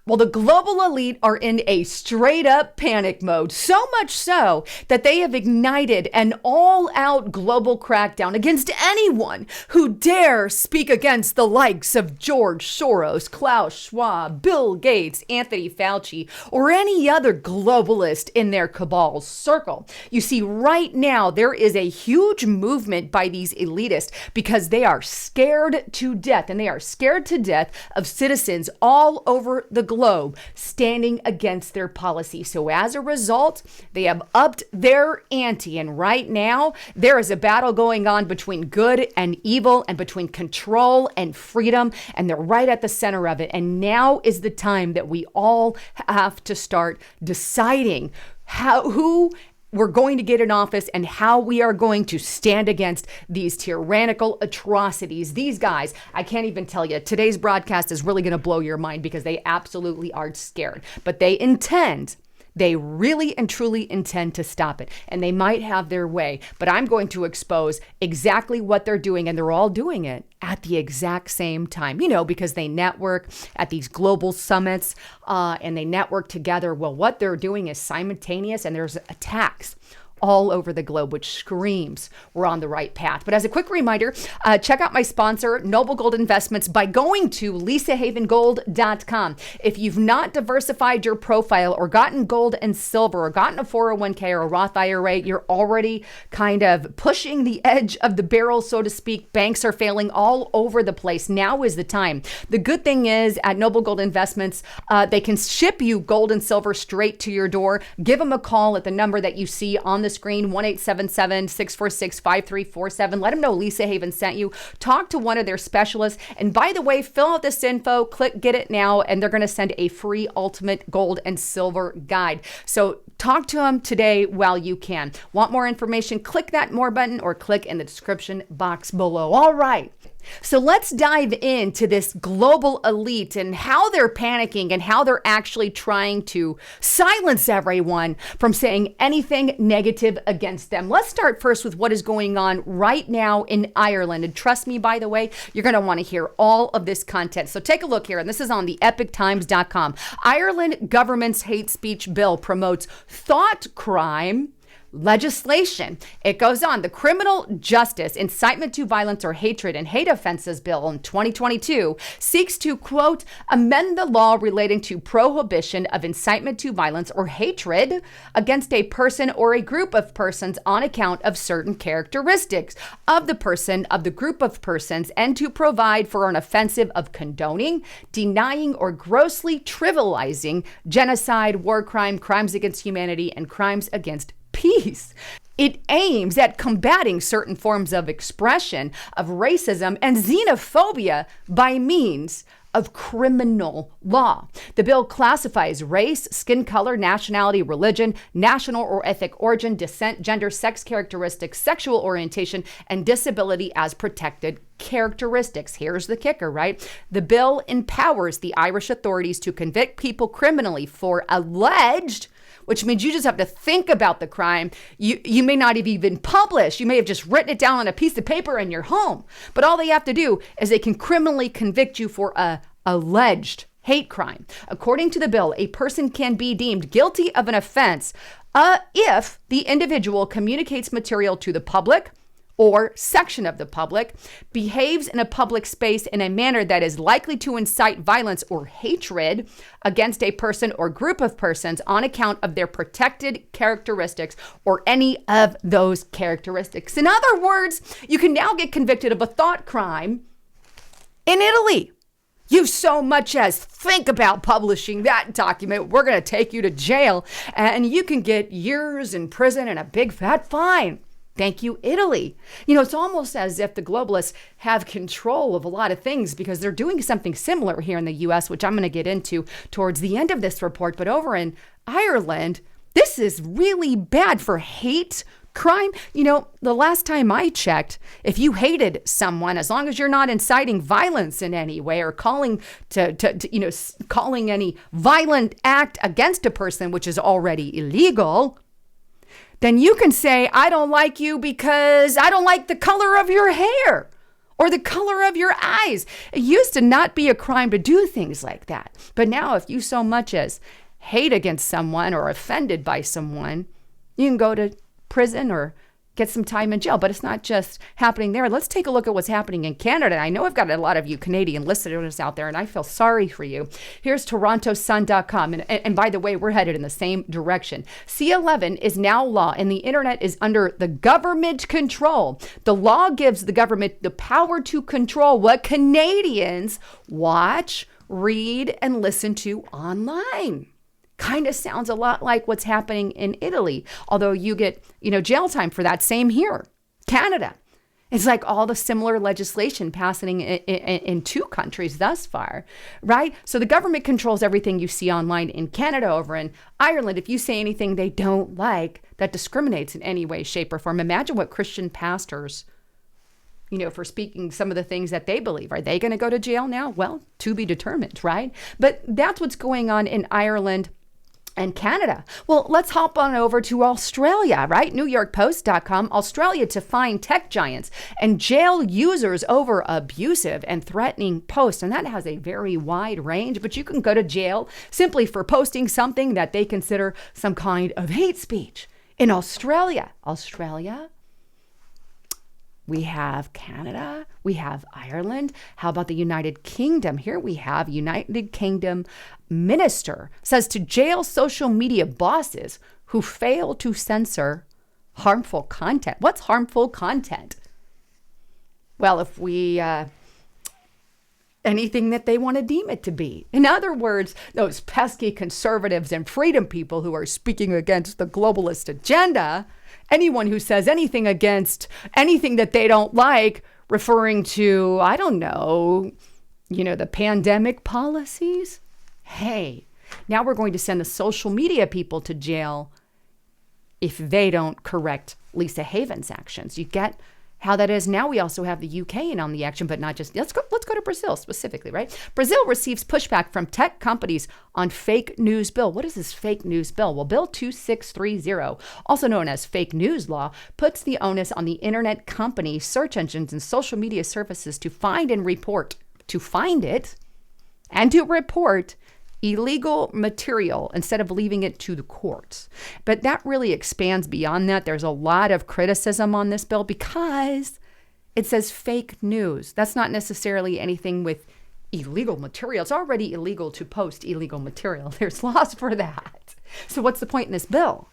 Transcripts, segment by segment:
Well, the global elite are in a straight up panic mode, so much so that they have ignited an all-out global crackdown against anyone who dare speak against the likes of George Soros, Klaus Schwab, Bill Gates, Anthony Fauci, or any other globalist in their cabal's circle. You see, right now, there is a huge movement by these elitists because they are scared to death, and they are scared to death of citizens all over the globe standing against their policy. So as a result, they have upped their ante. And right now, there is a battle going on between good and evil and between control and freedom. And they're right at the center of it. And now is the time that we all have to start deciding who we're going to get in office and how we are going to stand against these tyrannical atrocities. These guys, I can't even tell you, today's broadcast is really going to blow your mind because they absolutely are scared, but they really and truly intend to stop it, and they might have their way, but I'm going to expose exactly what they're doing, and they're all doing it at the exact same time, because they network at these global summits and they network together. Well, what they're doing is simultaneous, and there's attacks all over the globe, which screams we're on the right path. But as a quick reminder, check out my sponsor, Noble Gold Investments, by going to lisahavengold.com. If you've not diversified your profile or gotten gold and silver or gotten a 401k or a Roth IRA, you're already kind of pushing the edge of the barrel, so to speak. Banks are failing all over the place. Now is the time. The good thing is at Noble Gold Investments, they can ship you gold and silver straight to your door. Give them a call at the number that you see on the screen, 1-877-646-5347. Let them know Lisa Haven sent you. Talk to one of their specialists. And by the way, fill out this info, click get it now, and they're going to send a free ultimate gold and silver guide. So talk to them today while you can. Want more information? Click that more button or click in the description box below. All right. So let's dive into this global elite and how they're panicking and how they're actually trying to silence everyone from saying anything negative against them. Let's start first with what is going on right now in Ireland. And trust me, by the way, you're going to want to hear all of this content. So take a look here, and this is on the epictimes.com. Ireland government's hate speech bill promotes thought crime legislation. It goes on. The Criminal Justice Incitement to Violence or Hatred and Hate Offenses Bill in 2022 seeks to, quote, amend the law relating to prohibition of incitement to violence or hatred against a person or a group of persons on account of certain characteristics of the person, of the group of persons, and to provide for an offensive of condoning, denying, or grossly trivializing genocide, war crime, crimes against humanity, and crimes against peace. It aims at combating certain forms of expression of racism and xenophobia by means of criminal law. The bill classifies race, skin color, nationality, religion, national or ethnic origin, descent, gender, sex characteristics, sexual orientation, and disability as protected characteristics. Here's the kicker, right? The bill empowers the Irish authorities to convict people criminally for alleged, which means you just have to think about the crime. You may not have even published. You may have just written it down on a piece of paper in your home. But all they have to do is they can criminally convict you for a alleged hate crime. According to the bill, a person can be deemed guilty of an offense if the individual communicates material to the public or section of the public, behaves in a public space in a manner that is likely to incite violence or hatred against a person or group of persons on account of their protected characteristics or any of those characteristics. In other words, you can now get convicted of a thought crime in Italy. You so much as think about publishing that document, we're going to take you to jail, and you can get years in prison and a big fat fine. Thank you, Italy. It's almost as if the globalists have control of a lot of things because they're doing something similar here in the U.S., which I'm going to get into towards the end of this report. But over in Ireland, this is really bad for hate crime. The last time I checked, if you hated someone, as long as you're not inciting violence in any way or calling calling any violent act against a person, which is already illegal, then you can say, I don't like you because I don't like the color of your hair, or the color of your eyes. It used to not be a crime to do things like that. But now if you so much as hate against someone or offended by someone, you can go to prison or get some time in jail. But it's not just happening there. Let's take a look at what's happening in Canada. I know I've got a lot of you Canadian listeners out there, and I feel sorry for you. Here's TorontoSun.com. And by the way, we're headed in the same direction. C11 is now law, and the internet is under the government control. The law gives the government the power to control what Canadians watch, read, and listen to online. Kind of sounds a lot like what's happening in Italy, although you get, jail time for that. Same here, Canada. It's like all the similar legislation passing in two countries thus far, right? So the government controls everything you see online in Canada. Over in Ireland, if you say anything they don't like that discriminates in any way, shape, or form, imagine what Christian pastors, for speaking some of the things that they believe. Are they going to go to jail now? Well, to be determined, right? But that's what's going on in Ireland and Canada. Well, let's hop on over to Australia, right? NewYorkPost.com. Australia to fine tech giants and jail users over abusive and threatening posts. And that has a very wide range, but you can go to jail simply for posting something that they consider some kind of hate speech. In Australia, we have Canada, we have Ireland. How about the United Kingdom? Here we have United Kingdom minister says to jail social media bosses who fail to censor harmful content. What's harmful content? Well, if we anything that they want to deem it to be. In other words, those pesky conservatives and freedom people who are speaking against the globalist agenda, anyone who says anything against anything that they don't like, referring to, I don't know, the pandemic policies. Hey, now we're going to send the social media people to jail if they don't correct Lisa Haven's actions. You get how that is. Now we also have the UK in on the action, but not just, let's go to Brazil specifically, right? Brazil receives pushback from tech companies on fake news bill. What is this fake news bill? Well, Bill 2630, also known as fake news law, puts the onus on the internet companies, search engines, and social media services to find and report, to find it and to report illegal material instead of leaving it to the courts. But that really expands beyond that. There's a lot of criticism on this bill because it says fake news. That's not necessarily anything with illegal material. It's already illegal to post illegal material. There's laws for that. So what's the point in this bill?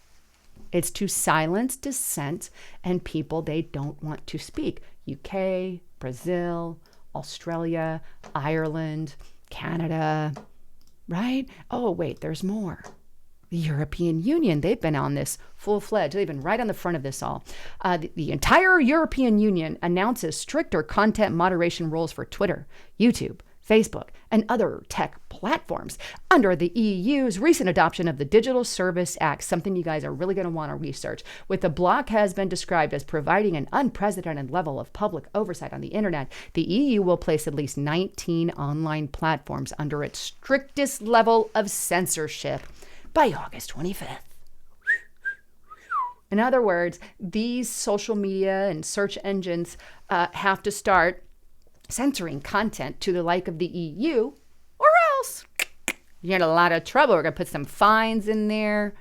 It's to silence dissent and people they don't want to speak. UK, Brazil, Australia, Ireland, Canada, right? Oh, wait, there's more. The European Union, they've been on this full-fledged. They've been right on the front of this all. The entire European Union announces stricter content moderation rules for Twitter, YouTube, Facebook, and other tech platforms under the EU's recent adoption of the Digital Service Act, something you guys are really going to want to research. With the bloc has been described as providing an unprecedented level of public oversight on the internet, the EU will place at least 19 online platforms under its strictest level of censorship by August 25th. In other words, these social media and search engines have to start censoring content to the like of the EU, or else you're in a lot of trouble. We're going to put some fines in there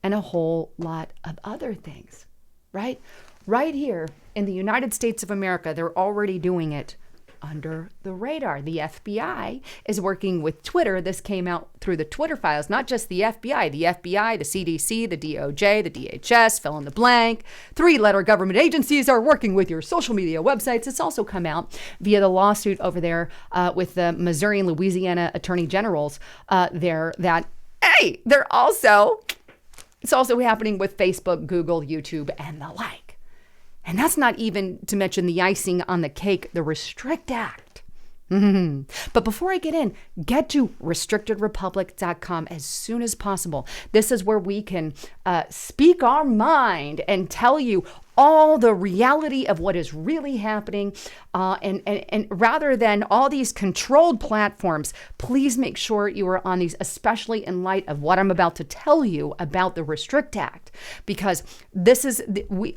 and a whole lot of other things, right? Right here in the United States of America, they're already doing it under the radar. The FBI is working with Twitter. This came out through the Twitter files, not just the FBI, the CDC, the DOJ, the DHS, fill in the blank. 3-letter government agencies are working with your social media websites. It's also come out via the lawsuit over there with the Missouri and Louisiana attorney generals there that, hey, it's also happening with Facebook, Google, YouTube, and the like. And that's not even to mention the icing on the cake, the Restrict Act. But before I get to restrictedrepublic.com as soon as possible. This is where we can speak our mind and tell you all the reality of what is really happening. And rather than all these controlled platforms, please make sure you are on these, especially in light of what I'm about to tell you about the Restrict Act, because this is,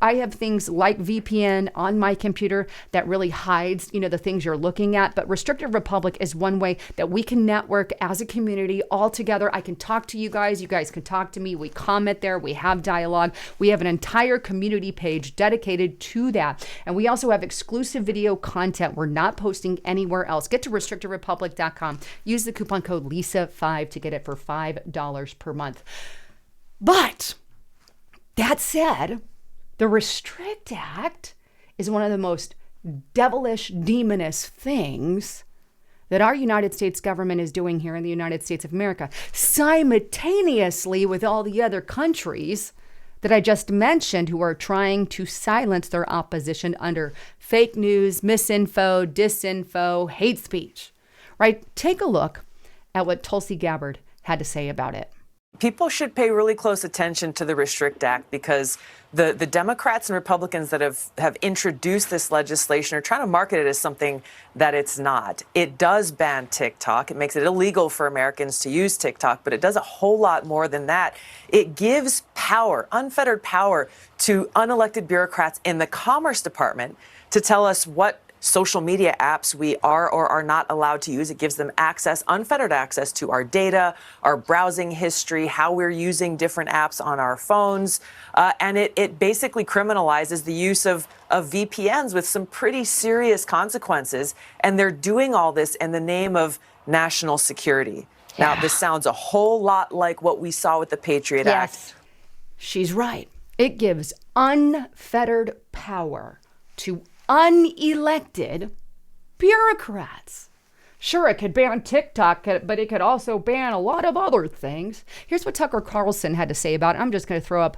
I have things like VPN on my computer that really hides, the things you're looking at. But Restricted Republic is one way that we can network as a community all together. I can talk to you guys can talk to me. We comment there, we have dialogue. We have an entire community page dedicated to that. And we also have exclusive video content we're not posting anywhere else. Get to restrictedrepublic.com. Use the coupon code Lisa5 to get it for $5 per month. But that said, the Restrict Act is one of the most devilish, demonous things that our United States government is doing here in the United States of America, simultaneously with all the other countries that I just mentioned who are trying to silence their opposition under fake news, misinfo, disinfo, hate speech, right? Take a look at what Tulsi Gabbard had to say about it. People should pay really close attention to the Restrict Act because the Democrats and Republicans that have introduced this legislation are trying to market it as something that it's not. It does ban TikTok. It makes it illegal for Americans to use TikTok, but it does a whole lot more than that. It gives power, unfettered power, to unelected bureaucrats in the Commerce Department to tell us what social media apps we are or are not allowed to use. It gives them access, unfettered access to our data, our browsing history, how we're using different apps on our phones. And it basically criminalizes the use of VPNs with some pretty serious consequences. And they're doing all this in the name of national security. Yeah. Now, this sounds a whole lot like what we saw with the Patriot Act. She's right. It gives unfettered power to unelected bureaucrats. Sure, it could ban TikTok, but it could also ban a lot of other things. Here's what Tucker Carlson had to say about it. I'm just going to throw up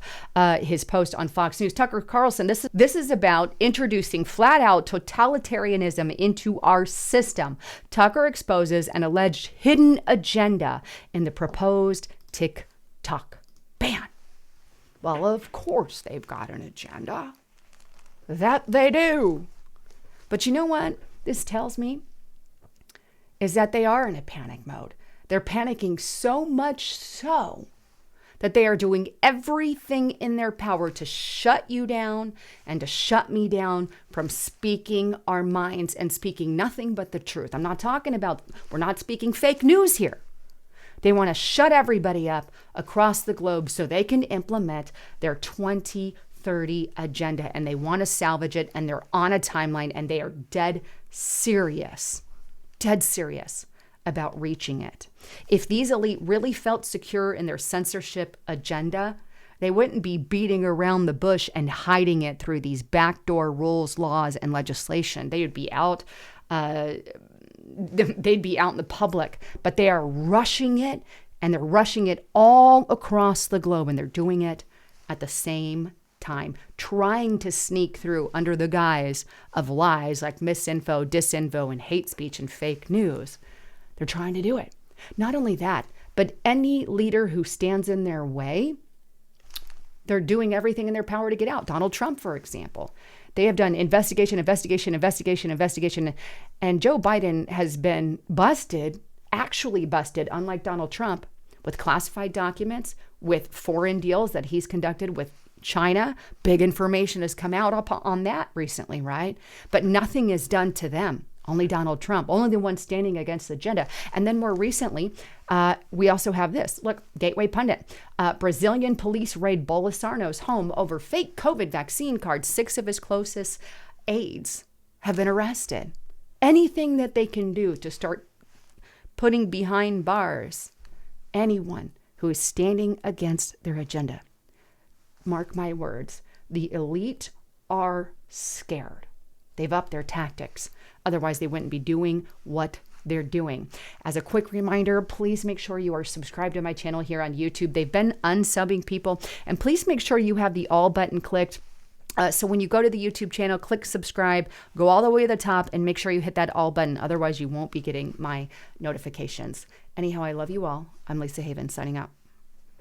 his post on Fox News. Tucker Carlson, this is about introducing flat-out totalitarianism into our system. Tucker exposes an alleged hidden agenda in the proposed TikTok ban. Well, of course they've got an agenda. That they do. But you know what this tells me? Is that they are in a panic mode. They're panicking so much so that they are doing everything in their power to shut you down and to shut me down from speaking our minds and speaking nothing but the truth. I'm not talking about, we're not speaking fake news here. They want to shut everybody up across the globe so they can implement their 2030 agenda, and they want to salvage it, and they're on a timeline, and they are dead serious about reaching it. If these elite really felt secure in their censorship agenda, they wouldn't be beating around the bush and hiding it through these backdoor rules, laws, and legislation. They would be out. They'd be out in the public, but they are rushing it, and they're rushing it all across the globe, and they're doing it at the same time, trying to sneak through under the guise of lies like misinfo, disinfo, and hate speech and fake news. They're trying to do it. Not only that, but any leader who stands in their way, they're doing everything in their power to get out. Donald Trump, for example. They have done investigation, and Joe Biden has been actually busted, unlike Donald Trump, with classified documents, with foreign deals that he's conducted with China. Big information has come out on that recently, right? But nothing is done to them. Only Donald Trump, only the one standing against the agenda. And then more recently, we also have this. Look, Gateway Pundit. Brazilian police raid Bolsonaro's home over fake COVID vaccine cards. 6 of his closest aides have been arrested. Anything that they can do to start putting behind bars anyone who is standing against their agenda. Mark my words, the elite are scared. They've upped their tactics. Otherwise, they wouldn't be doing what they're doing. As a quick reminder, please make sure you are subscribed to my channel here on YouTube. They've been unsubbing people, and please make sure you have the all button clicked. So when you go to the YouTube channel, click subscribe, go all the way to the top, and make sure you hit that all button. Otherwise, you won't be getting my notifications. Anyhow, I love you all. I'm Lisa Haven, signing out.